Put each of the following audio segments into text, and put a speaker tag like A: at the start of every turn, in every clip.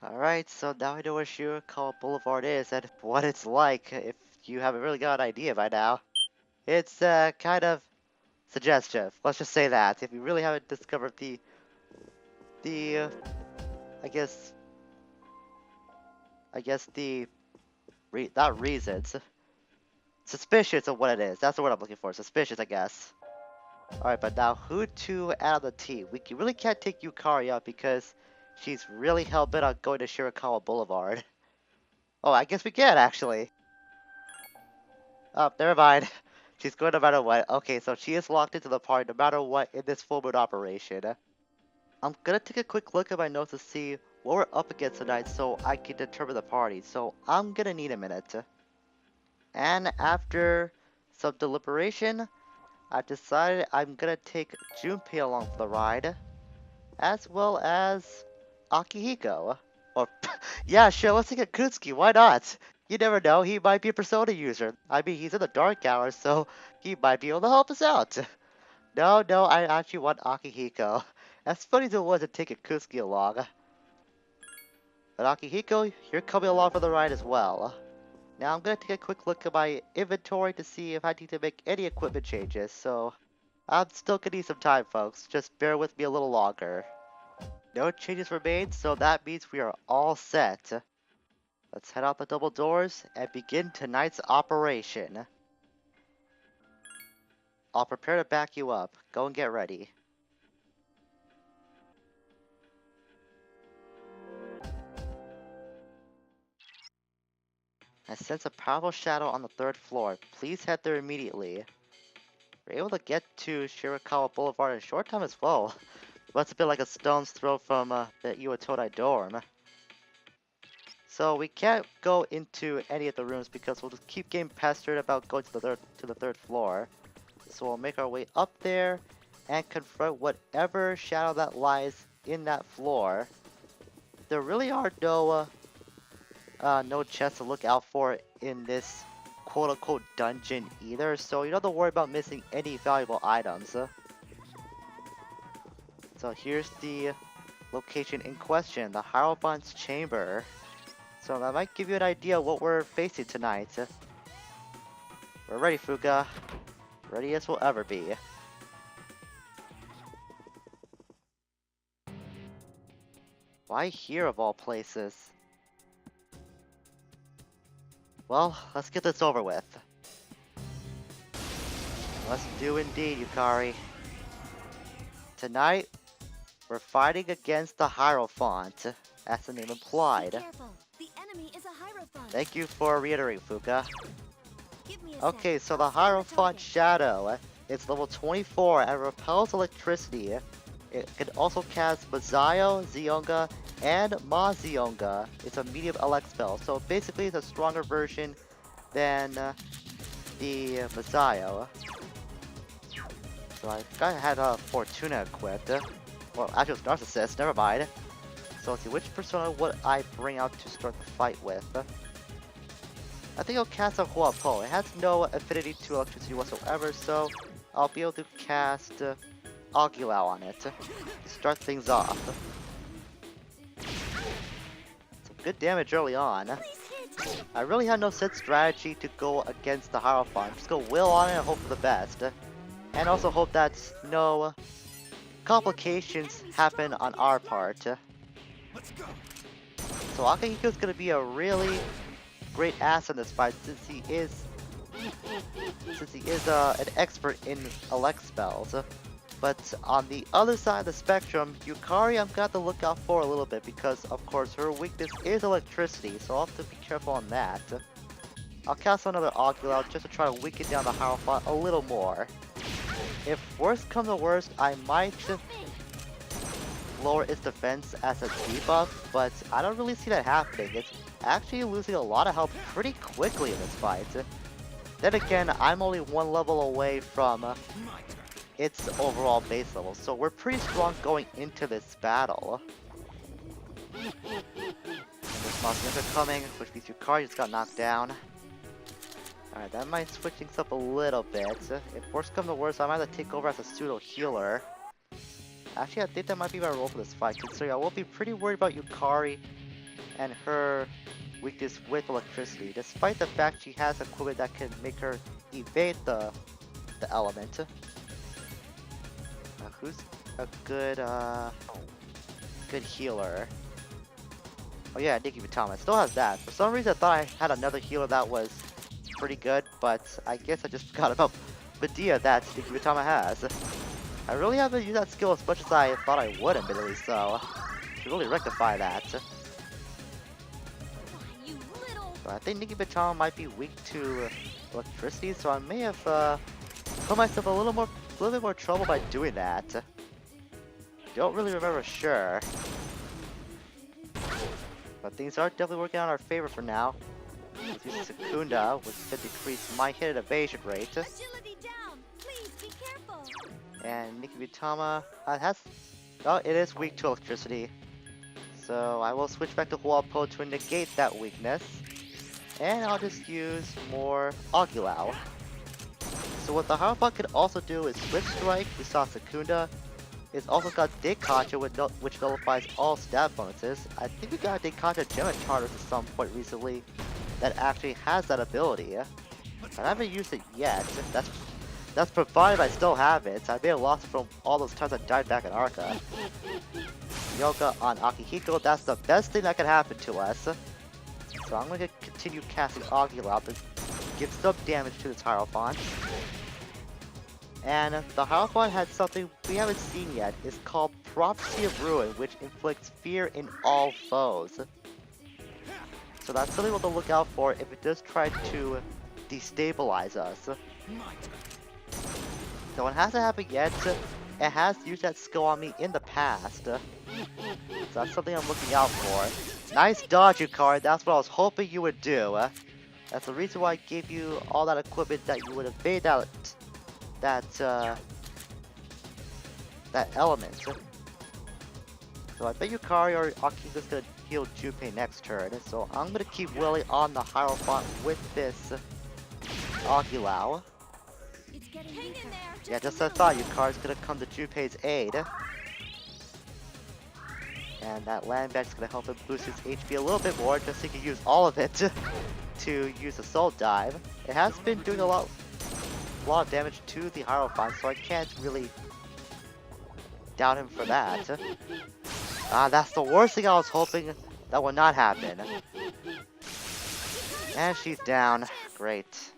A: Alright, so now I know where Shirakawa Boulevard is and what it's like, if you haven't really got an idea by now. It's, kind of suggestive. Let's just say that. If you really haven't discovered the, I guess, the, not reasons, suspicious of what it is. That's the word I'm looking for. Suspicious, I guess. Alright, but now who to add on the team? Really can't take Yukari out because she's really hell-bent on going to Shirakawa Boulevard. Oh, I guess we can, actually. Oh, never mind. She's going no matter what. Okay, so she is locked into the party no matter what in this full moon operation. I'm gonna take a quick look at my notes to see what we're up against tonight so I can determine the party. So I'm gonna need a minute. And after some deliberation, I decided I'm gonna take Junpei along for the ride, as well as Akihiko. Or, yeah, sure, let's take Akutsuki, why not? You never know, he might be a Persona user. I mean, he's in the dark hour, so he might be able to help us out. No, I actually want Akihiko. As funny as it was to take Akutsuki along. But Akihiko, you're coming along for the ride as well. Now I'm gonna take a quick look at my inventory to see if I need to make any equipment changes, so I'm still gonna need some time, folks. Just bear with me a little longer. No changes were made, so that means we are all set. Let's head out the double doors and begin tonight's operation. I'll prepare to back you up. Go and get ready. I sense a powerful shadow on the third floor. Please head there immediately. We're able to get to Shirakawa Boulevard in a short time as well. But it's a bit like a stone's throw from the Iwatodai dorm. So we can't go into any of the rooms because we'll just keep getting pestered about going to the third floor. So we'll make our way up there and confront whatever shadow that lies in that floor. There really are no chests to look out for in this quote-unquote dungeon either, so you don't have to worry about missing any valuable items. So here's the location in question, the Hierophant's Chamber. So that might give you an idea of what we're facing tonight. We're ready, Fuka. Ready as we'll ever be. Why here of all places? Well, let's get this over with. Let's do indeed, Yukari. Tonight, we're fighting against the Hierophant, as the name implied.
B: The enemy is a Hierophant.
A: Thank you for reiterating, Fuka.
B: Give me a
A: Okay,
B: sec.
A: so the Hierophant Shadow, it's level 24 and repels electricity. It can also cast Mazayo, Zionga, and Ma Zionga. It's a medium elect spell, so basically it's a stronger version than the Mazayo. So I forgot I had Fortuna equipped. Well, actually it was Narcissist, never mind. So let's see, which persona would I bring out to start the fight with? I think I'll cast a Huapo. It has no affinity to electricity whatsoever, so I'll be able to cast Aguilau on it to start things off. Some good damage early on. I really had no set strategy to go against the Hierophant. Just go will on it and hope for the best. And also hope that no complications happen on our part. So Akihiko's gonna be a really great ass in this fight since he is an expert in elect spells. But on the other side of the spectrum, Yukari I'm gonna have to look out for a little bit because of course her weakness is electricity, so I'll have to be careful on that. I'll cast another Aguilau just to try to weaken down the Hierophant a little more. If worst comes to worst, I might just lower its defense as a debuff, but I don't really see that happening. It's actually losing a lot of health pretty quickly in this fight. Then again, I'm only one level away from its overall base level, so we're pretty strong going into this battle. Responses are coming, which means Yukari just got knocked down. Alright, that might switch things up a little bit. If worst comes to worst, I might have to take over as a pseudo healer. Actually, I think that might be my role for this fight, considering I will be pretty worried about Yukari and her weakness with electricity, despite the fact she has equipment that can make her evade the element. Who's a good healer? Oh yeah, Nikki Vitama still has that. For some reason I thought I had another healer that was pretty good, but I guess I just forgot about Medea that Nikki Vitama has. I really haven't used that skill as much as I thought I would, admittedly, so should really rectify that.
B: Why, you little...
A: So I think Nikki Vitama might be weak to electricity, so I may have put myself a little bit more trouble by doing that. Don't really remember sure. But things are definitely working out in our favor for now. Let's use Secunda, which could decrease my hit and evasion rate.
B: Agility down! Please be careful!
A: And Nikki Vitama has... Oh, it is weak to electricity. So I will switch back to Huapo to negate that weakness. And I'll just use more Aguilau. So what the Harpon can also do is Switch Strike. We saw Secunda. It's also got Dekacha, which nullifies all stat bonuses. I think we got a Dekacha Gem Charters at some point recently that actually has that ability. I haven't used it yet. That's provided I still have it. I may have lost it from all those times I died back in Arca. Yoga on Akihiko, that's the best thing that can happen to us. So I'm going to continue casting Aguilau to give some damage to this Hierophant. And the Hierophant has something we haven't seen yet. It's called Prophecy of Ruin, which inflicts fear in all foes. So that's something we'll have to look out for if it does try to destabilize us. So it hasn't happened yet. It has used that skill on me in the past. So that's something I'm looking out for. Nice dodge, Yukari. That's what I was hoping you would do. That's the reason why I gave you all that equipment that you would evade out that element. So I bet Yukari or Akihiko's gonna heal Junpei next turn. So I'm gonna keep Willy on the Hierophant with this Aguilau.
B: It's getting Hang in there!
A: Yeah, just as I thought, Yukari's gonna come to Junpei's aid. And that land badge is gonna help him boost his HP a little bit more, just so he can use all of it to use Assault Dive. It has been doing a lot of damage to the Hierophant, so I can't really doubt him for that. That's the worst thing I was hoping that would not happen. And she's down. Great.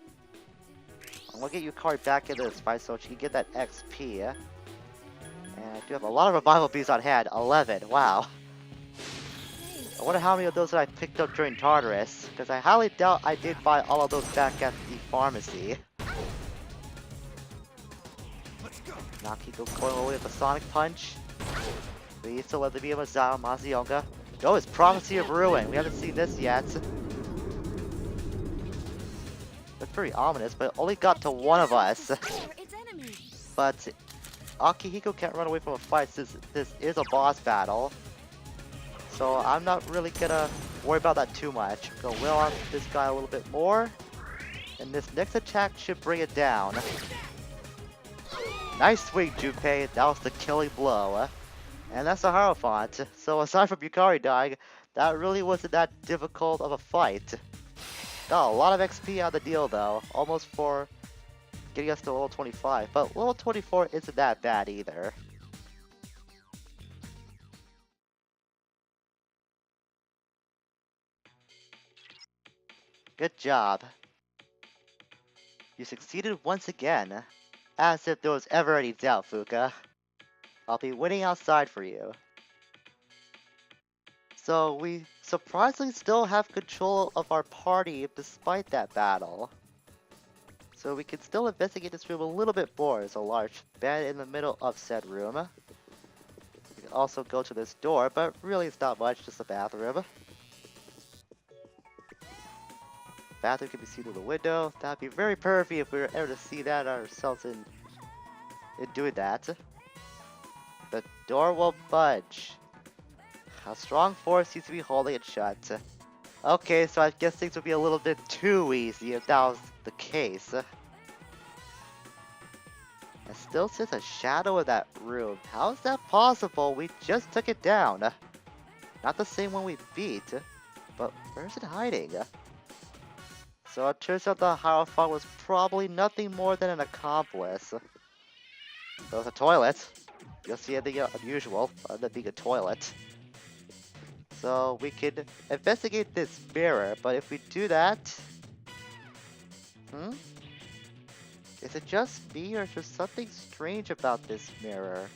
A: I'm gonna get Yukari back into this fight so she can get that XP. And I do have a lot of Revival Bees on hand. 11. Wow. I wonder how many of those that I picked up during Tartarus, because I highly doubt I did buy all of those back at the pharmacy. Nakiko going away with a Sonic Punch. Leads to let the be of Mazionga. Oh, it's Prophecy of Ruin. We haven't seen this yet. That's pretty ominous, but it only got to one of us. But Akihiko can't run away from a fight since this is a boss battle. So I'm not really gonna worry about that too much. I'm gonna will on this guy a little bit more. And this next attack should bring it down. Nice swing, Junpei. That was the killing blow. And that's the Hierophant. So aside from Yukari dying, that really wasn't that difficult of a fight. Got a lot of XP out of the deal though. Almost for getting us to level 25. But level 24 isn't that bad either. Good job. You succeeded once again. As if there was ever any doubt, Fuka. I'll be waiting outside for you. So we surprisingly still have control of our party despite that battle. So we can still investigate this room a little bit more. There's a large bed in the middle of said room. We can also go to this door, but really it's not much, just a bathroom. Bathroom can be seen through the window. That'd be very perfect if we were ever to see that ourselves in doing that. The door will budge. A strong force seems to be holding it shut. Okay, so I guess things would be a little bit too easy if that was the case. I still sense a shadow in that room. How is that possible? We just took it down. Not the same one we beat. But where's it hiding? So it turns out the Hierophant was probably nothing more than an accomplice. There's a toilet. You'll see anything unusual other than being a toilet. So we could investigate this mirror, but if we do that... Is it just me, or is there something strange about this mirror?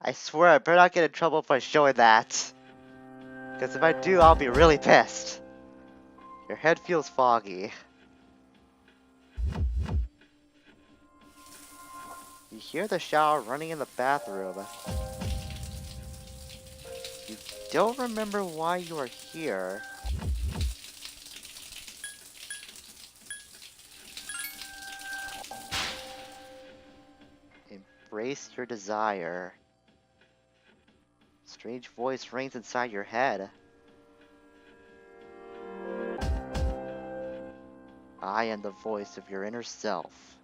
A: I swear I better not get in trouble for showing that. Because if I do, I'll be really pissed. Your head feels foggy. You hear the shower running in the bathroom. You don't remember why you are here. Embrace your desire. Strange voice rings inside your head. I am the voice of your inner self.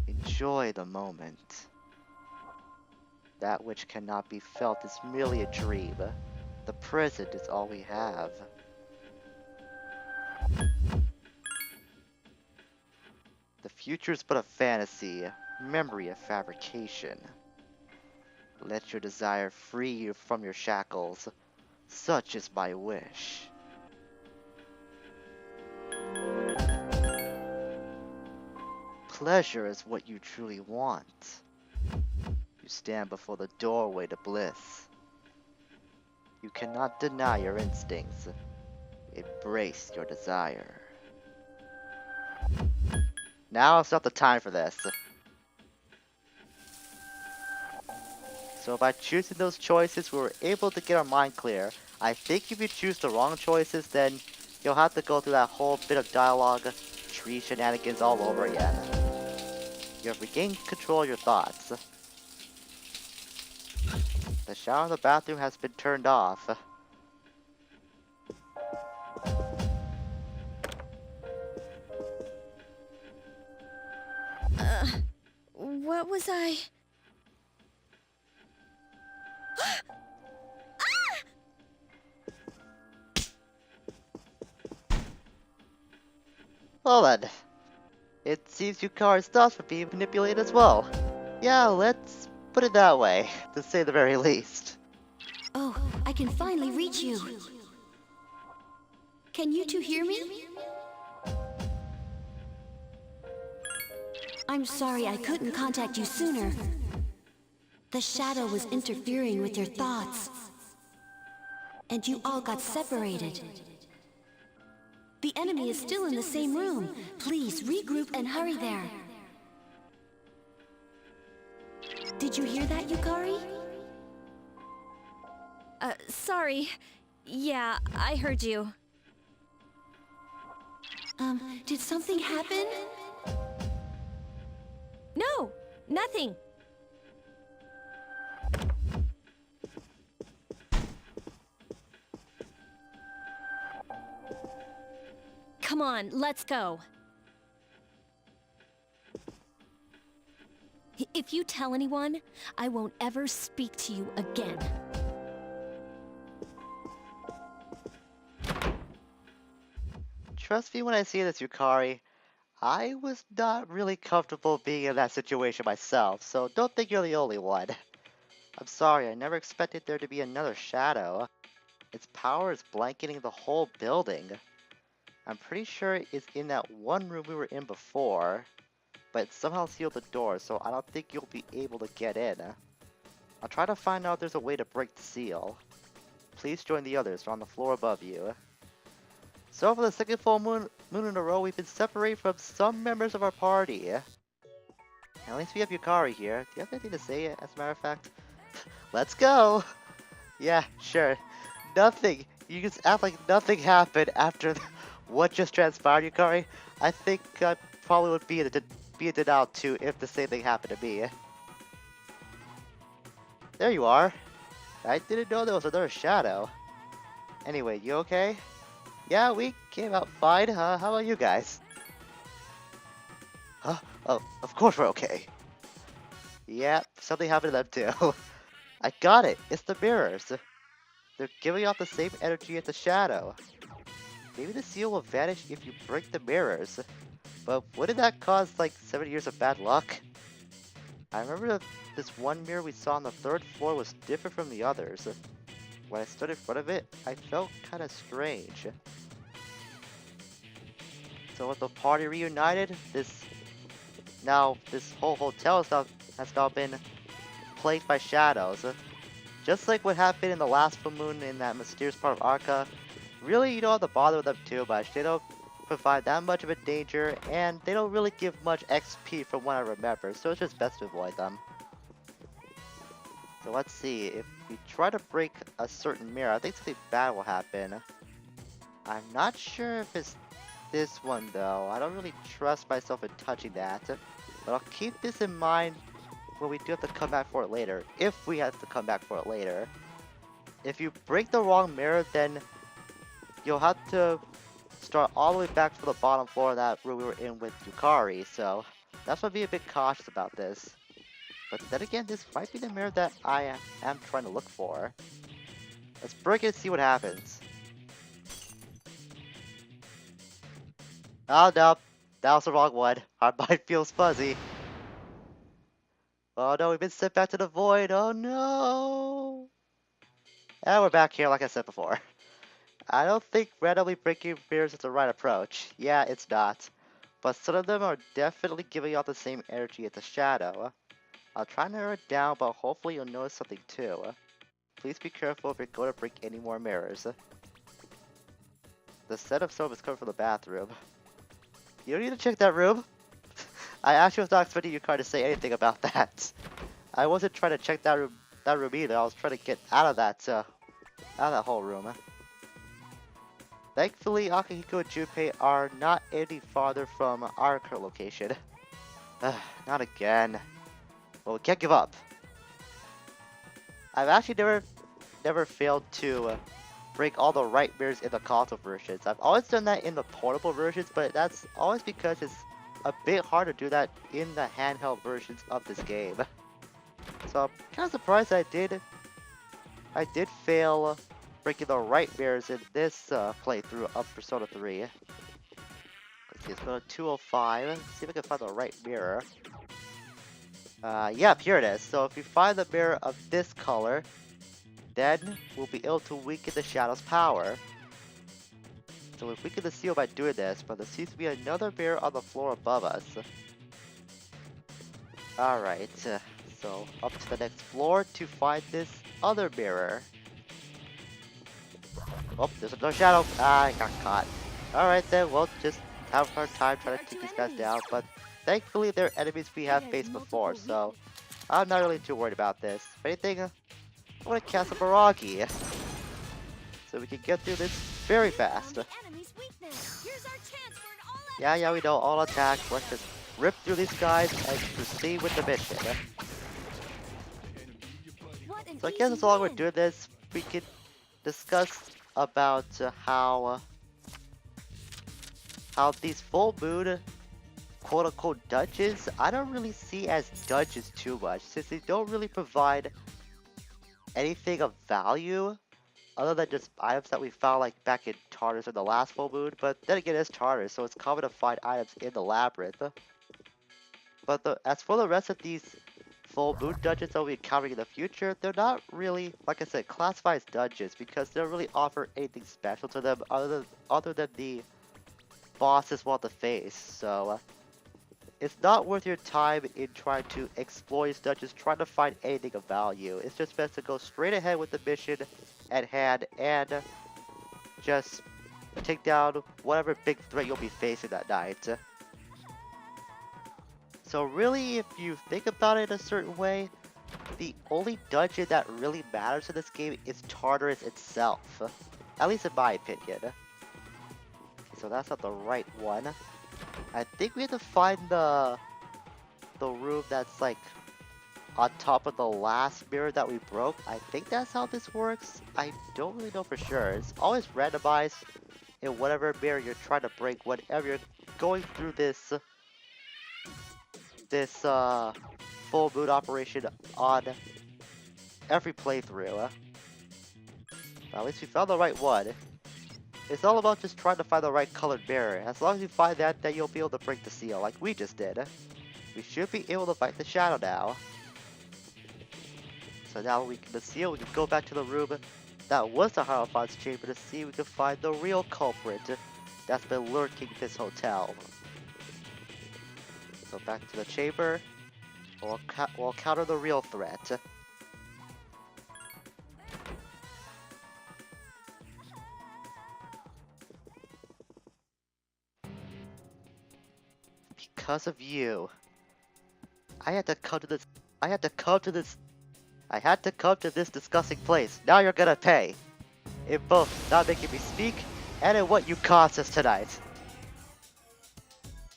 A: Enjoy the moment. That which cannot be felt is merely a dream. The present is all we have. The future is but a fantasy, memory of fabrication. Let your desire free you from your shackles. Such is my wish. Pleasure is what you truly want. You stand before the doorway to bliss. You cannot deny your instincts. Embrace your desire. Now is not the time for this. So by choosing those choices, we were able to get our mind clear. I think if you choose the wrong choices, then you'll have to go through that whole bit of dialogue, tree shenanigans all over again. You have regained control of your thoughts. The shower in the bathroom has been turned off.
B: What was I?
A: Well then, it seems Yukari's thoughts were being manipulated as well. Yeah, let's put it that way, to say the very least.
B: Oh, I can finally reach you. Can you two hear me? I'm sorry I couldn't contact you sooner. The shadow was interfering with your thoughts. And you all got separated. The enemy is still in the same room. Please regroup and hurry there. Did you hear that, Yukari? Sorry. Yeah, I heard you. Did something happen? No, nothing. Come on, let's go. If you tell anyone, I won't ever speak to you again.
A: Trust me when I say this, Yukari. I was not really comfortable being in that situation myself, so don't think you're the only one. I'm sorry, I never expected there to be another shadow. Its power is blanketing the whole building. I'm pretty sure it's in that one room we were in before, but it somehow sealed the door, so I don't think you'll be able to get in. I'll try to find out if there's a way to break the seal. Please join the others, they're on the floor above you. So for the second full moon in a row, we've been separated from some members of our party. At least we have Yukari here. Do you have anything to say, as a matter of fact? Let's go! Yeah, sure. Nothing. You just act like nothing happened after what just transpired, Yukari? I think I probably would be in denial too if the same thing happened to me. There you are. I didn't know there was another shadow. Anyway, you okay? Yeah, we came out fine. How about you guys? Huh? Oh, of course we're okay. Yep, something happened to them too. I got it. It's the mirrors. They're giving off the same energy as the shadow. Maybe the seal will vanish if you break the mirrors. But wouldn't that cause like 7 years of bad luck? I remember that this one mirror we saw on the third floor was different from the others. When I stood in front of it, I felt kinda strange. So with the party reunited, this whole hotel has now been plagued by shadows. Just like what happened in the last full moon in that mysterious part of Arca. Really, you don't have to bother with them too much. They don't provide that much of a danger, and they don't really give much XP from what I remember, so it's just best to avoid them. So let's see, if we try to break a certain mirror, I think something bad will happen. I'm not sure if it's this one though. I don't really trust myself in touching that, but I'll keep this in mind when we do have to come back for it later, if we have to come back for it later. If you break the wrong mirror, then you'll have to start all the way back to the bottom floor of that room we were in with Yukari, so that's why I'm being a bit cautious about this. But then again, this might be the mirror that I am trying to look for. Let's break it and see what happens. Oh no, that was the wrong one. Our mind feels fuzzy. Oh no, we've been sent back to the void. Oh no. And we're back here like I said before. I don't think randomly breaking mirrors is the right approach. Yeah, it's not. But some of them are definitely giving off the same energy as the shadow. I'll try to narrow it down, but hopefully you'll notice something too. Please be careful if you're going to break any more mirrors. The set of soap is coming from the bathroom. You don't need to check that room. I actually was not expecting Yukari to say anything about that. I wasn't trying to check that room either. I was trying to get out of that whole room. Thankfully, Akihiko and Junpei are not any farther from our current location. Not again. Well, we can't give up. I've actually never failed to break all the right mirrors in the console versions. I've always done that in the portable versions, but that's always because it's a bit hard to do that in the handheld versions of this game. So I'm kind of surprised I did fail breaking the right mirrors in this playthrough of Persona 3. Let's see, let's go to 205, see if I can find the right mirror. Yep, here it is. So if we find the mirror of this color, then we'll be able to weaken the shadow's power. So we'll weaken the seal by doing this, but there seems to be another mirror on the floor above us. Alright, so up to the next floor to find this other mirror. Oh, there's another shadow. Ah, I got caught. Alright then, we'll just have a hard time trying to take these guys down, but thankfully they're enemies we have faced before, so I'm not really too worried about this. If anything, I'm gonna cast a Baragi, so we can get through this very fast. Yeah, we know, all attack. Let's just rip through these guys and proceed with the mission. So I guess as long as we're doing this, we can discuss about how these full moon quote-unquote dungeons, I don't really see as dungeons too much, since they don't really provide anything of value other than just items that we found like back in Tartarus in the last full moon. But then again, it's Tartarus, so it's common to find items in the labyrinth. But as for the rest of these full moon dungeons that we'll be encountering in the future, they're not really, like I said, classified as dungeons because they don't really offer anything special to them other than the bosses we'll have to face. So it's not worth your time in trying to explore these dungeons, trying to find anything of value. It's just best to go straight ahead with the mission at hand and just take down whatever big threat you'll be facing that night. So really, if you think about it in a certain way, the only dungeon that really matters in this game is Tartarus itself. At least in my opinion. so that's not the right one. I think we have to find the room that's like on top of the last mirror that we broke. I think that's how this works. I don't really know for sure. It's always randomized in whatever mirror you're trying to break whenever you're going through this full moon operation on every playthrough. At least we found the right one. It's all about just trying to find the right colored mirror. As long as you find that, then you'll be able to break the seal like we just did. We should be able to fight the shadow now. So now we can seal, we can go back to the room that was the Hierophant's chamber to see if we can find the real culprit that's been lurking this hotel. So back to the chamber, we'll counter the real threat. Because of you, I had to come to this disgusting place. Now you're gonna pay. In both not making me speak and in what you caused us tonight.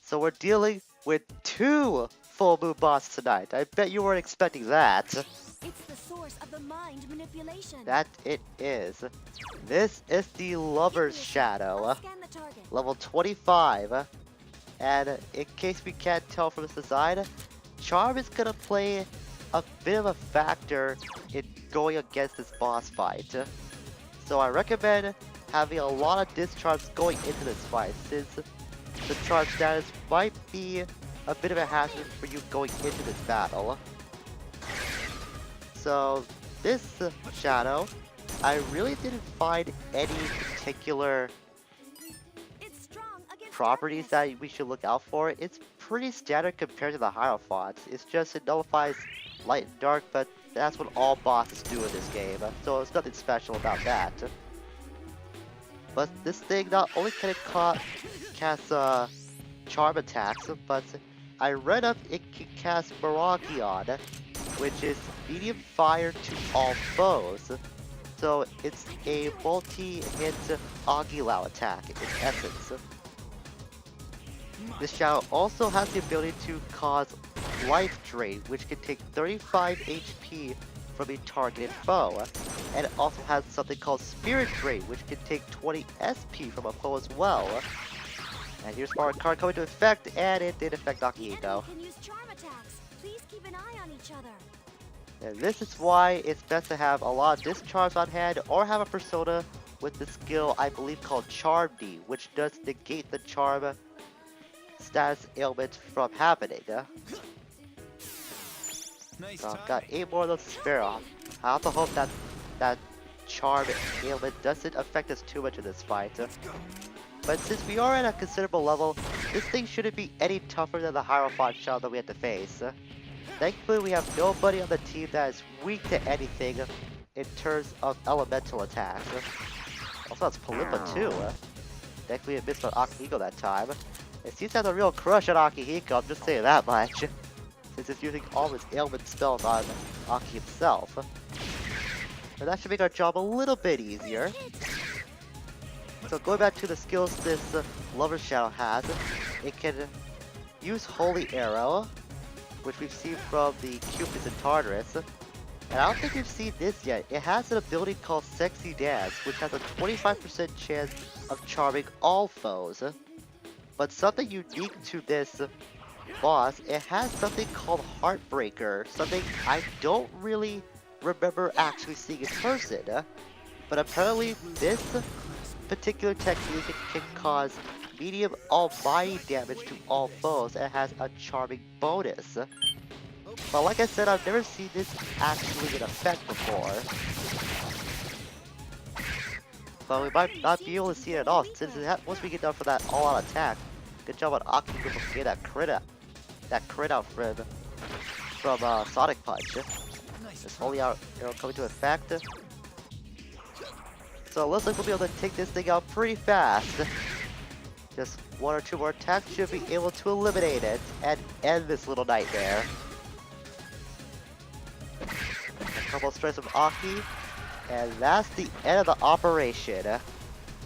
A: So we're dealing with 2 full moon bosses tonight. I bet you weren't expecting that.
B: It's the source of the mind manipulation.
A: That it is. This is the Lover's Shadow,
B: Scan the target.
A: level 25. And in case we can't tell from this design, Charm is gonna play a bit of a factor in going against this boss fight. So I recommend having a lot of discharge going into this fight, since the charge status might be a bit of a hazard for you going into this battle. So this shadow, I really didn't find any particular properties that we should look out for. It's pretty standard compared to the Hierophant. It's just it nullifies light and dark, but that's what all bosses do in this game, so it's nothing special about that. But this thing, not only can it cast charm attacks, but I read up it can cast Miragion, which is medium fire to all foes. So it's a multi-hit Aguilau attack in essence. This shadow also has the ability to cause life drain, which can take 35 HP from a targeted foe. And it also has something called Spirit Drain, which can take 20 SP from a foe as well. And here's our card coming to effect, and it did affect Akihiko.
B: Can use charm attacks. Please keep an eye on each other.
A: And this is why it's best to have a lot of discharge on hand, or have a persona with the skill I believe called Charm D, which does negate the charm status ailment from happening.
C: Nice
A: So I've got 8 more of those to spare. I have to hope that that charm ailment doesn't affect us too much in this fight. But since we are at a considerable level, this thing shouldn't be any tougher than the Hierophant shell that we have to face. Thankfully, we have nobody on the team that is weak to anything in terms of elemental attacks. Also, it's Palippa too. Thankfully, it missed on Akihiko that time. It seems to have a real crush on Akihiko, I'm just saying that much. Since it's using all his ailment spells on Aki himself. But that should make our job a little bit easier. So going back to the skills this Lover's Shadow has, it can use Holy Arrow, which we've seen from the Cupids and Tartarus. And I don't think we've seen this yet. It has an ability called Sexy Dance, which has a 25% chance of charming all foes. But something unique to this boss, it has something called Heartbreaker, something I don't really remember actually seeing in person. But apparently this particular technique can cause medium almighty damage to all foes and has a charming bonus. But like I said, I've never seen this actually in effect before. But we might not be able to see it at all, since once we get done for that all-out attack. Good job on Akihiko for getting that crit out from Sonic Punch. This Holy Arrow coming to effect. So it looks like we'll be able to take this thing out pretty fast. Just 1 or 2 more attacks should be able to eliminate it and end this little nightmare. A couple of strikes from Aki, and that's the end of the operation.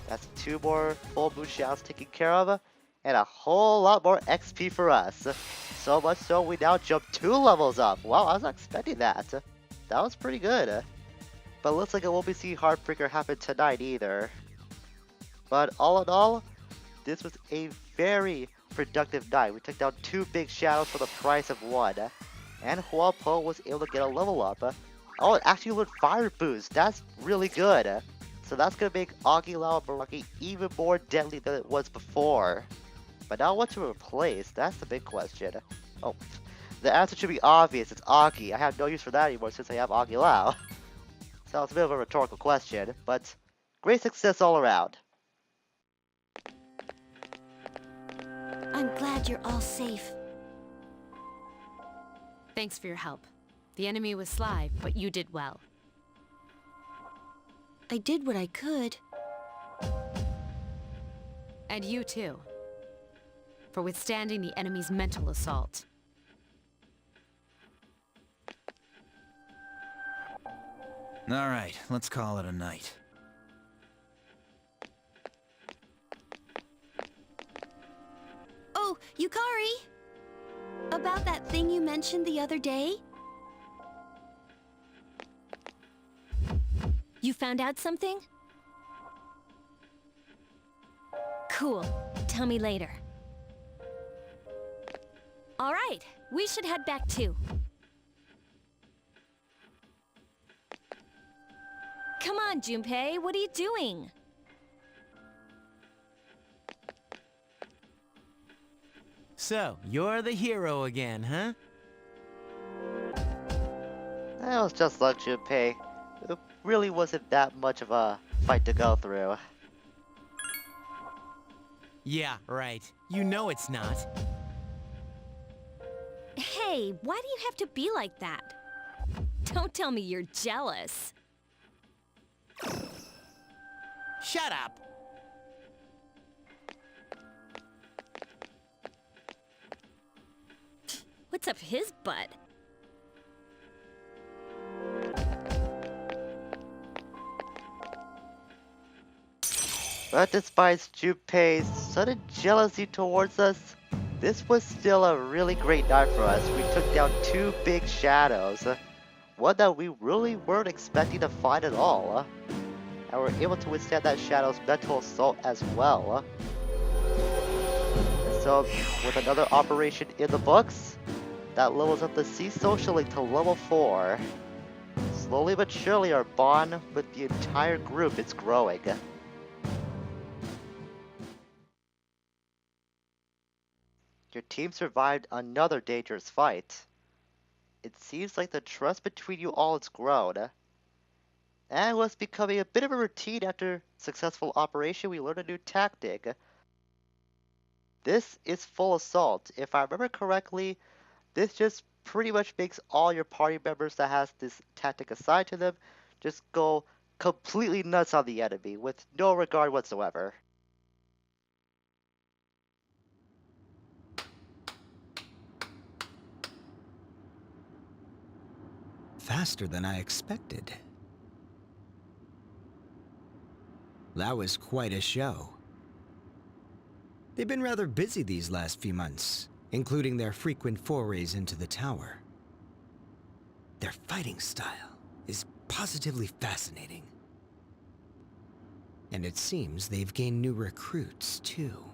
A: That's 2 more full moon shadows taken care of, and a whole lot more XP for us. So much so we now jump 2 levels up. Wow, I was not expecting that. That was pretty good. But looks like it won't be seeing Heartbreaker happen tonight either. But all in all, this was a very productive night. We took down 2 big shadows for the price of 1. And Huapo was able to get a level up. Oh, it actually with Fire Boost. That's really good. So that's going to make Agilao Baraki even more deadly than it was before. But now what to replace? That's the big question. Oh, the answer should be obvious. It's Agi. I have no use for that anymore since I have Agilao. So it's a bit of a rhetorical question, but great success all around.
B: I'm glad you're all safe.
C: Thanks for your help. The enemy was sly, but you did well.
B: I did what I could.
C: And you too. For withstanding the enemy's mental assault.
D: All right, let's call it a night.
B: Oh, Yukari! About that thing you mentioned the other day? You found out something? Cool. Tell me later. All right, we should head back too. Come on, Junpei, what are you doing?
E: So, you're the hero again, huh?
A: That was just luck, Junpei. It really wasn't that much of a fight to go through.
E: Yeah, right. You know it's not.
B: Hey, why do you have to be like that? Don't tell me you're jealous.
E: Shut up!
B: What's up his butt?
A: But despite Junpei's sudden jealousy towards us, this was still a really great night for us. We took down 2 big shadows, one that we really weren't expecting to find at all, and we're able to withstand that shadow's mental assault as well. And so, with another operation in the books, that levels up the Sea Social Link to level 4. Slowly but surely, our bond with the entire group is growing. Your team survived another dangerous fight. It seems like the trust between you all has grown, and was becoming a bit of a routine after successful operation. We learned a new tactic. This is full assault. If I remember correctly, this just pretty much makes all your party members that has this tactic assigned to them just go completely nuts on the enemy with no regard whatsoever.
F: Faster than I expected. That was quite a show. They've been rather busy these last few months, including their frequent forays into the tower. Their fighting style is positively fascinating. And it seems they've gained new recruits, too.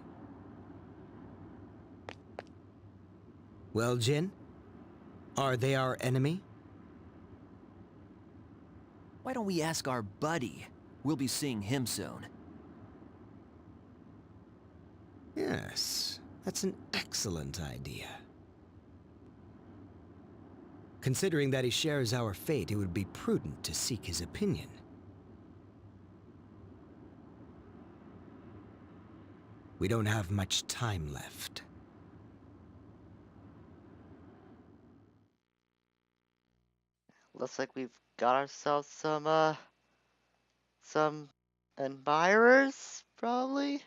F: Well, Jin? Are they our enemy?
G: Why don't we ask our buddy? We'll be seeing him soon.
F: Yes, that's an excellent idea. Considering that he shares our fate, it would be prudent to seek his opinion. We don't have much time left.
A: Looks like we've got ourselves some admirers, probably?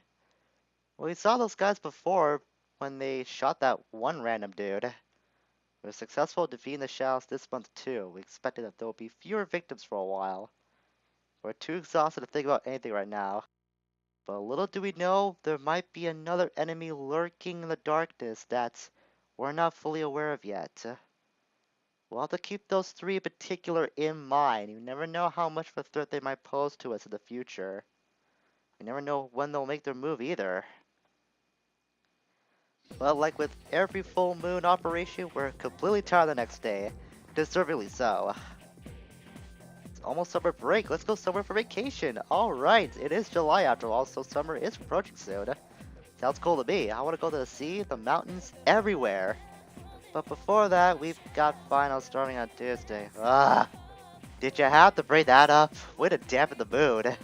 A: Well, we saw those guys before when they shot that one random dude. We were successful in defeating the Shadows this month too. We expected that there will be fewer victims for a while. We're too exhausted to think about anything right now. But little do we know, there might be another enemy lurking in the darkness that we're not fully aware of yet. We'll have to keep those three in particular in mind. You never know how much of a threat they might pose to us in the future. You never know when they'll make their move either. Well, like with every full moon operation, we're completely tired the next day. Deservedly so. It's almost summer break. Let's go somewhere for vacation. Alright, it is July after all, so summer is approaching soon. Sounds cool to me. I want to go to the sea, the mountains, everywhere. But before that, we've got finals starting on Tuesday. Ah, did you have to bring that up? Way to dampen the mood.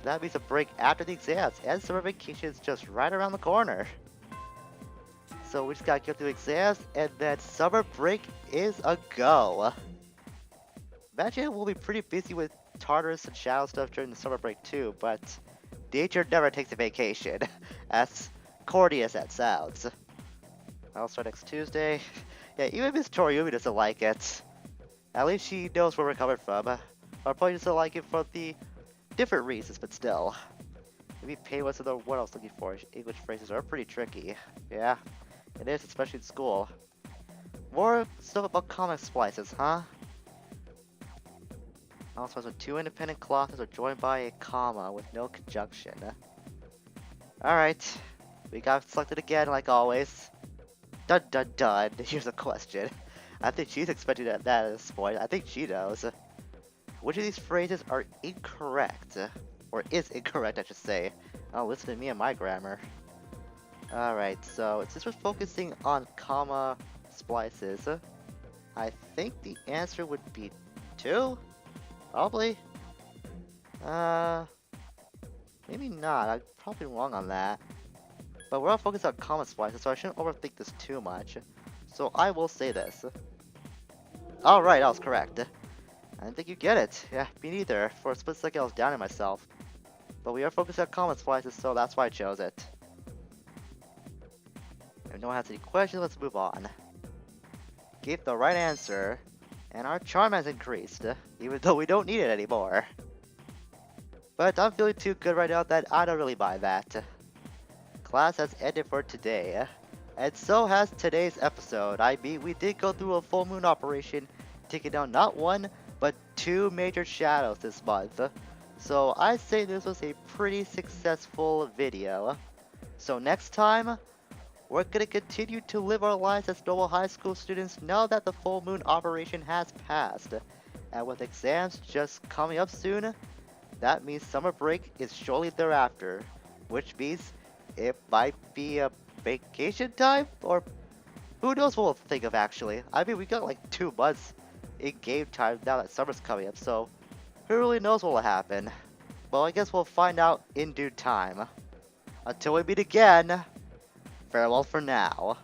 A: That means a break after the exams, and summer vacation is just right around the corner. So we just gotta get through exams, and then summer break is a go. Imagine we'll be pretty busy with Tartarus and Shadow stuff during the summer break too, but nature never takes a vacation, as corny as that sounds. I'll start next Tuesday. Yeah, even Miss Toriumi doesn't like it. At least she knows where we're coming from. Or probably doesn't like it for the different reasons, but still. Maybe pay what's the word I was looking for. English phrases are pretty tricky. Yeah, it is, especially in school. More stuff about comic splices, huh? Also, with two independent clauses are joined by a comma with no conjunction. Alright, we got selected again like always. Dun dun dun, here's a question. I think she's expecting that at this point. I think she knows. Which of these phrases are incorrect? Or is incorrect, I should say. Oh, listen to me and my grammar. Alright, so since we're focusing on comma splices, I think the answer would be 2? Probably. Maybe not. I'm probably wrong on that. But we're all focused on comma splices, so I shouldn't overthink this too much. So I will say this. Alright, I was correct. I didn't think you get it. Yeah, me neither. For a split second I was doubting myself. But we are focused on comma splices, so that's why I chose it. If no one has any questions, let's move on. Gave the right answer, and our charm has increased, even though we don't need it anymore. But I'm feeling too good right now that I don't really buy that. Class has ended for today, and so has today's episode. I mean, we did go through a full moon operation, taking down not one, but 2 major shadows this month. So I say this was a pretty successful video. So next time, we're gonna continue to live our lives as normal high school students now that the full moon operation has passed. And with exams just coming up soon, that means summer break is shortly thereafter, which means it might be a vacation time, or who knows what we'll think of actually. I mean, we got like 2 months in game time now that summer's coming up, so who really knows what will happen? Well, I guess we'll find out in due time. Until we meet again, farewell for now.